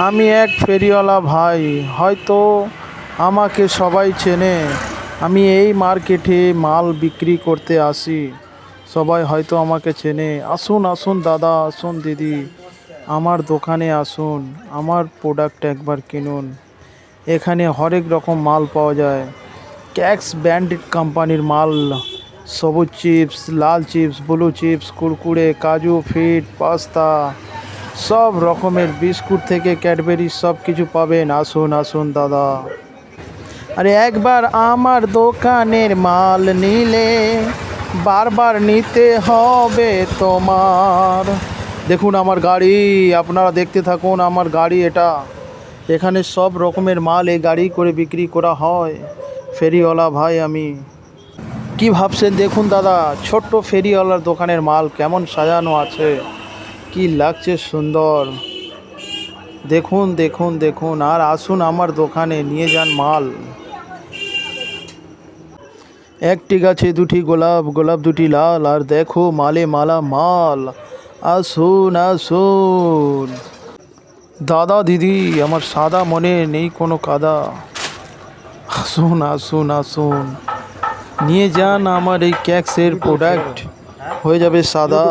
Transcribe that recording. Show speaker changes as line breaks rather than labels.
আমি এক ফেরিওয়ালা ভাই, হয়তো আমাকে সবাই চেনে। আমি এই মার্কেটে মাল বিক্রি করতে আসি, সবাই হয়তো আমাকে চেনে। আসুন আসুন দাদা, আসুন দিদি, আমার দোকানে আসুন, আমার প্রোডাক্ট একবার কিনুন। এখানে হরেক রকম মাল পাওয়া যায়। ক্যাক্স ব্র্যান্ডেড কোম্পানির মাল, সবুজ চিপস, লাল চিপস, ব্লু চিপস, কুরকুরে, কাজু ফিট, পাস্তা, সব রকমের বিস্কুট থেকে ক্যাডবেরি সব কিছু পাবেন। আসুন আসুন দাদা। আরে একবার আমার দোকানের মাল নিলে বারবার নিতে হবে তোমার। দেখুন আমার গাড়ি, আপনারা দেখতে থাকুন আমার গাড়ি এটা। এখানে সব রকমের মাল এই গাড়ি করে বিক্রি করা হয়। ফেরিওয়ালা ভাই আমি। কি ভাবছেন? দেখুন দাদা, ছোট্ট ফেরিওয়ালার দোকানের মাল কেমন সাজানো আছে, কি লাগছে সুন্দর। দেখুন দেখুন দেখুন, আর আসুন আমার দোকানে নিয়ে যান মাল। একটি গাছে দুটি গোলাপ, গোলাপ দুটি লাল, আর দেখো মালে মালা মাল। আসুন আসুন দাদা দিদি, আমার সাদা মনে নেই কোনো কাদা। আসুন আসুন আসুন, নিয়ে যান আমার এই ক্যাক্সের প্রোডাক্ট, হয়ে যাবে সাদা।